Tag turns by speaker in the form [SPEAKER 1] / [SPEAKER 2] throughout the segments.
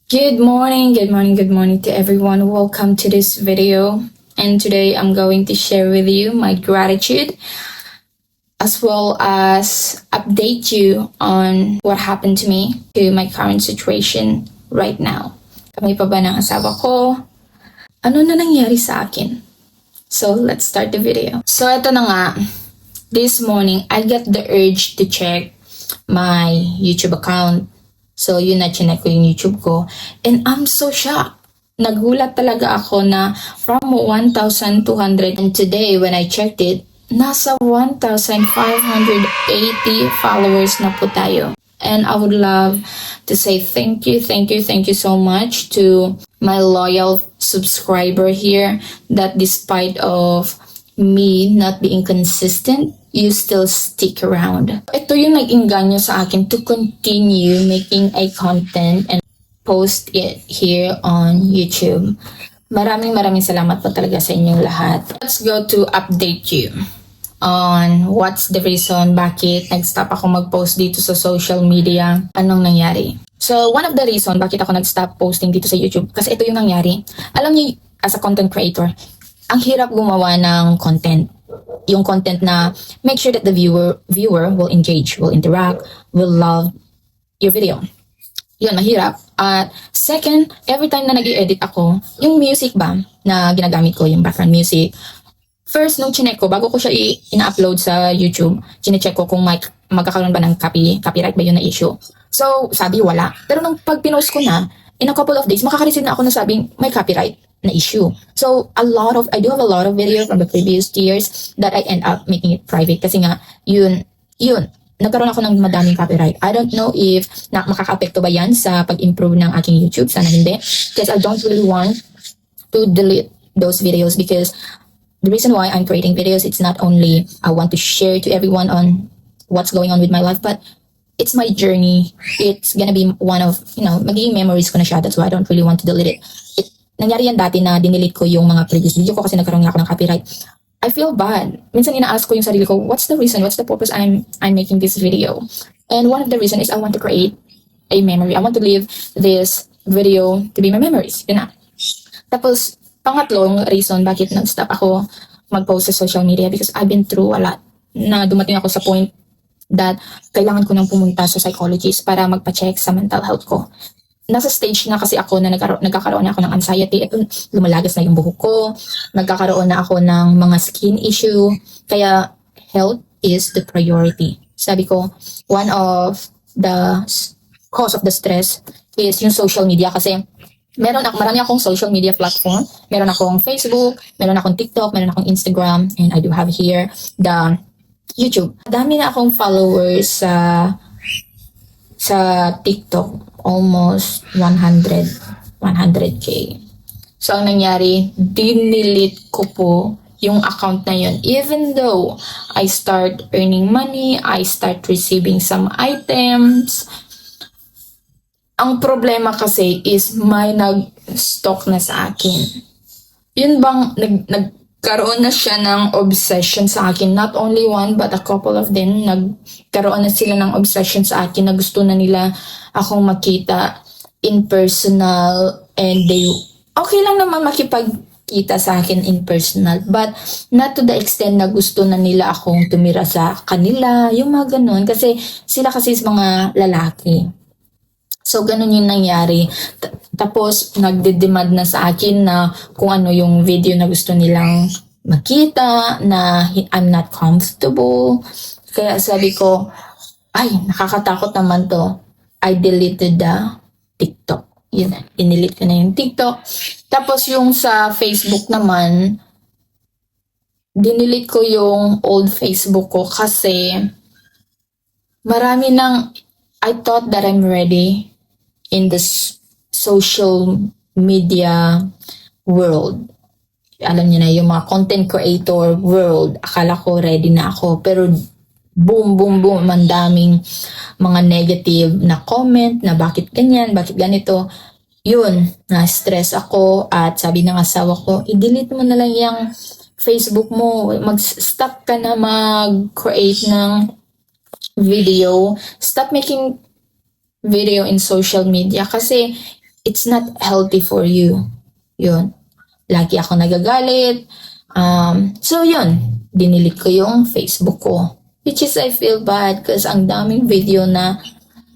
[SPEAKER 1] Good morning, good morning, good morning to everyone. Welcome to this video. And today I'm going to share with you my gratitude as well as update you on what happened to me, to my current situation right now. Kami pa ba ng asawa ko? Ano na nangyari sa akin? So let's start the video. So ito na nga, this morning I got the urge to check my YouTube account. So yun na, chinek ko yung YouTube ko. And I'm so shocked. Nagulat talaga ako na from 1,200 and today when I checked it, nasa 1,580 followers na po tayo. And I would love to say thank you so much to my loyal subscriber here that despite of me not being consistent, you still stick around. Ito yung nag-inganyo sa akin to continue making a content and post it here on YouTube. Maraming salamat po talaga sa inyong lahat. Let's go to update you on what's the reason bakit nag-stop ako mag-post dito sa social media. Anong nangyari? So, one of the reason bakit ako nag-stop posting dito sa YouTube, kasi ito yung nangyari. Alam niyo, as a content creator, ang hirap gumawa ng content. Yung content na make sure that the viewer will engage, will interact, will love your video. Yun, mahirap. At second, every time na nag-i-edit ako, yung music ba na ginagamit ko, yung background music, first, nung chinek ko, bago ko siya ina-upload sa YouTube, chinecheck ko kung magkakaroon ba ng copyright ba yun na issue. So, sabi wala. Pero nung pag pinost ko na, in a couple of days, makaka-receive na ako na sabing may copyright na issue. So, I do have a lot of videos from the previous years that I end up making it private. Kasi nga, yun, nagkaroon ako ng madaming copyright. I don't know if makaka-apekto ba yan sa pag-improve ng aking YouTube. Sana hindi. Because I don't really want to delete those videos because the reason why I'm creating videos, it's not only I want to share to everyone on what's going on with my life, but it's my journey. It's gonna be one of, magiging memories ko na siya. That's why I don't really want to delete it. Nangyari yan dati na dinelete ko yung mga previous video ko kasi nagkaroon nga ako ng copyright. I feel bad. Minsan ina-ask ko yung sarili ko, what's the reason? What's the purpose I'm making this video? And one of the reason is I want to create a memory. I want to leave this video to be my memories. Yun na. Tapos, pangatlong reason bakit nag-stop ako mag-post sa social media because I've been through a lot. Na dumating ako sa point that kailangan ko nang pumunta sa psychologist para magpa-check sa mental health ko. Nasa stage na kasi ako na nagkakaroon na ako ng anxiety. Ito, lumalagas na yung buhok ko. Nagkakaroon na ako ng mga skin issue. Kaya, health is the priority. Sabi ko, one of the cause of the stress is yung social media kasi marami akong social media platform. Meron akong Facebook, meron akong TikTok, meron akong Instagram, and I do have here the YouTube. Dami na akong followers sa TikTok. Almost 100K. So, ang nangyari, dinilit ko po yung account na yun. Even though I start earning money, I start receiving some items. Ang problema kasi is may nag-stock na sa akin. Yun bang nagkaroon na siya ng obsession sa akin. Not only one, but a couple of them. Nagkaroon na sila ng obsession sa akin na gusto na nila akong makita in personal and okay lang naman makipagkita sa akin in personal but not to the extent na gusto na nila akong tumira sa kanila, yung mga ganun kasi sila kasi mga lalaki. So ganun yung nangyari. Tapos nagde-demand na sa akin na kung ano yung video na gusto nilang makita na I'm not comfortable. Kaya sabi ko, ay nakakatakot naman to. I deleted the TikTok. Yun, inelete ko na yung TikTok. Tapos yung sa Facebook naman, dinelete ko yung old Facebook ko kasi marami I thought that I'm ready in this social media world. Alam niyo na, yung mga content creator world, akala ko ready na ako. Pero boom, ang daming mga negative na comment na bakit ganyan, bakit ganito. Yun, na-stress ako at sabi ng asawa ko, i-delete mo na lang yung Facebook mo. Mag-stop ka na mag-create ng video. Stop making video in social media kasi it's not healthy for you. Yun. Lagi ako nagagalit. So yun, dinilit ko yung Facebook ko. Which is I feel bad because ang daming video na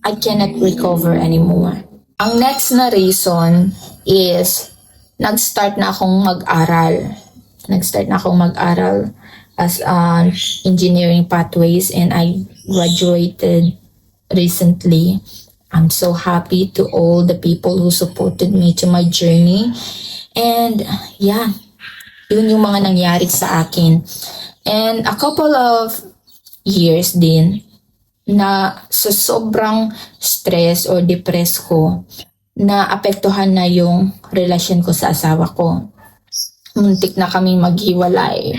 [SPEAKER 1] I cannot recover anymore. Ang next na reason is nag-start na akong mag-aral. As engineering pathways, and I graduated recently. I'm so happy to all the people who supported me to my journey. And yeah, yun yung mga nangyari sa akin. And a couple of years din na sa sobrang stress or depressed ko, na apektuhan na yung relasyon ko sa asawa ko. Muntik na kaming maghiwalay.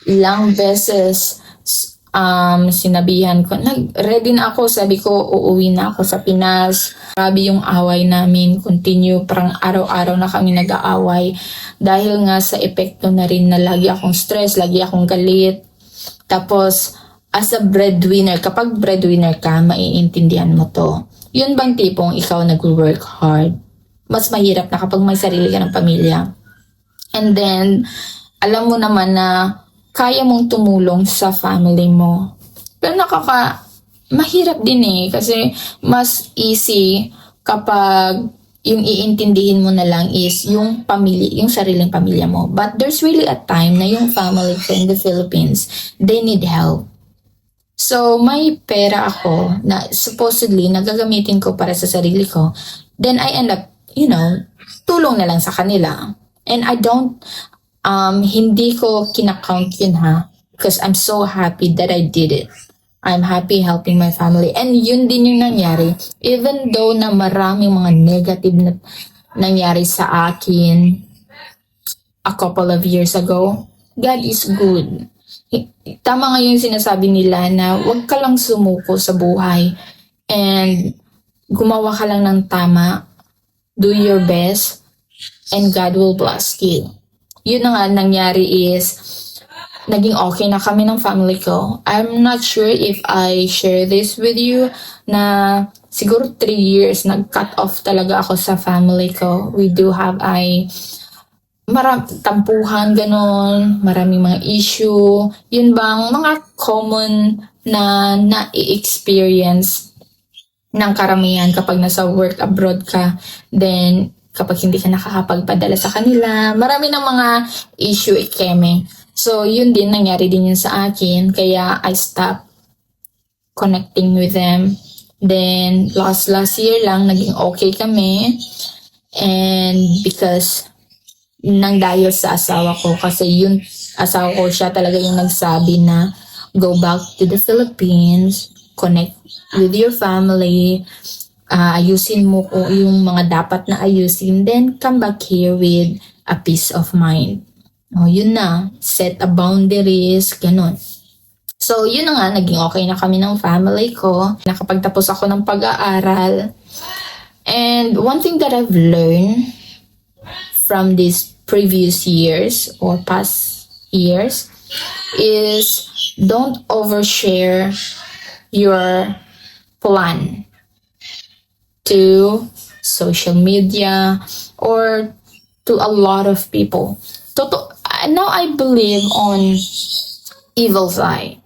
[SPEAKER 1] Ilang beses sinabihan ko, ready na ako, sabi ko uuwi na ako sa Pinas. Grabe yung away namin, continue, parang araw-araw na kami nag-aaway dahil nga sa epekto na rin na lagi akong stress, lagi akong galit. Tapos as a breadwinner, kapag breadwinner ka, maiintindihan mo to. Yun bang tipong ikaw nag-work hard? Mas mahirap na kapag may sarili ka ng pamilya. And then, alam mo naman na kaya mong tumulong sa family mo. Pero mahirap din eh. Kasi mas easy kapag yung iintindihin mo na lang is yung sariling pamilya mo. But there's really a time na yung family ko in the Philippines, they need help. So, may pera ako na supposedly nagagamitin ko para sa sarili ko. Then I end up, tulong na lang sa kanila. And I don't, hindi ko kinakount yun because I'm so happy that I did it. I'm happy helping my family. And yun din yung nangyari. Even though na maraming mga negative na nangyari sa akin a couple of years ago, God is good. Tama nga yung sinasabi nila na huwag ka lang sumuko sa buhay and gumawa ka lang ng tama, do your best, and God will bless you. Yun na nga nangyari is, naging okay na kami ng family ko. I'm not sure if I share this with you na siguro 3 years nag-cut off talaga ako sa family ko. We do have tampuhan, ganon, maraming mga issue. Yun bang mga common na na-experience ng karamihan kapag nasa work abroad ka, then kapag hindi ka nakakapagpadala sa kanila, marami ng mga issue ikeme. So yun din, nangyari din yun sa akin, kaya I stopped connecting with them. Then last year lang naging okay kami, and because nang dahil sa asawa ko, kasi yung asawa ko, siya talaga yung nagsabi na go back to the Philippines, connect with your family, ayusin mo kung yung mga dapat na ayusin, then come back here with a peace of mind. Yun na, set a boundaries, ganun. So yun na nga, naging okay na kami ng family ko, nakapagtapos ako ng pag-aaral. And one thing that I've learned from these previous years or past years is don't overshare your plan to social media or to a lot of people. Now I believe on evil's eye.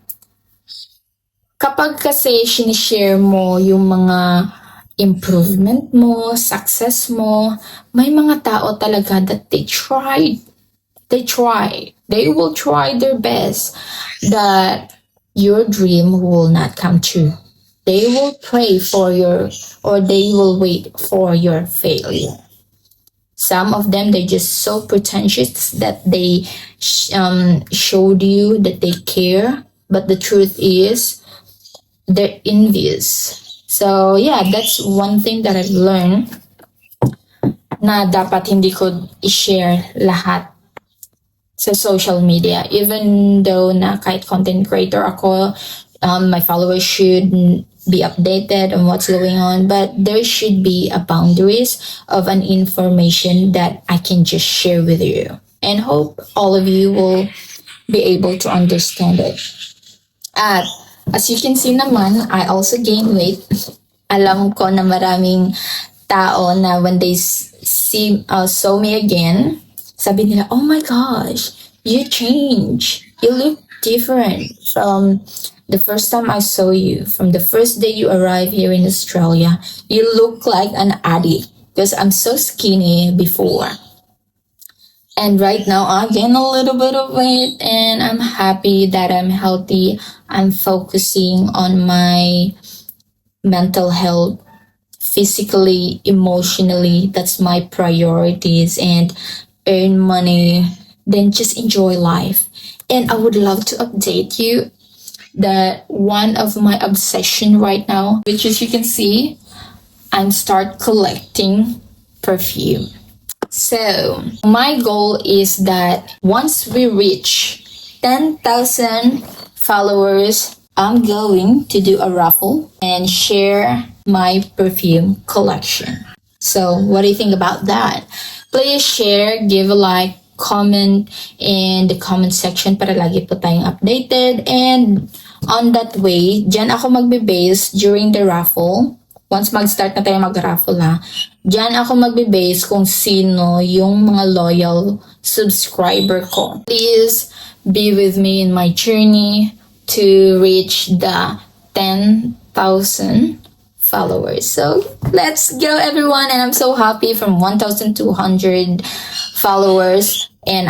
[SPEAKER 1] Kapag kasi sinishare mo yung mga improvement mo, success mo, may mga tao talaga that they will try their best that your dream will not come true. They will pray for they will wait for your failure. Some of them, they're just so pretentious that they showed you that they care, but the truth is they're envious. So yeah, that's one thing that I've learned na dapat hindi ko i-share lahat sa social media. Even though na kahit content creator ako, my followers should be updated on what's going on, but there should be a boundaries of an information that I can just share with you. And hope all of you will be able to understand it. At as you can see naman, I also gained weight. Alam ko na maraming tao na when they saw me again, sabi nila, oh my gosh, you change. You look different from the first time I saw you. From the first day you arrived here in Australia, you look like an addict because I'm so skinny before. And right now I gain a little bit of weight and I'm happy that I'm healthy. I'm focusing on my mental health, physically, emotionally. That's my priorities, and earn money, then just enjoy life. And I would love to update you that one of my obsession right now, which as you can see, I'm start collecting perfume. So my goal is that once we reach 10,000 followers, I'm going to do a raffle and share my perfume collection. So what do you think about that? Please share, give a like, comment in the comment section para lagi po tayong updated. And on that way, dyan ako magbe-base during the raffle. Once mag-start na tayo mag-raffle ha, dyan ako magbe-base kung sino yung mga loyal subscriber ko. Please be with me in my journey to reach the 10,000 followers. So let's go everyone, and I'm so happy from 1,200 followers, and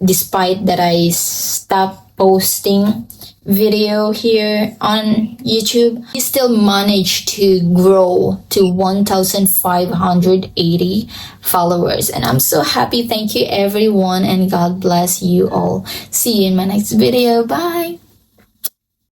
[SPEAKER 1] despite that I stopped posting video here on YouTube, I still managed to grow to 1,580 followers, and I'm so happy. Thank you everyone, and God bless you all. See you in my next video. Bye.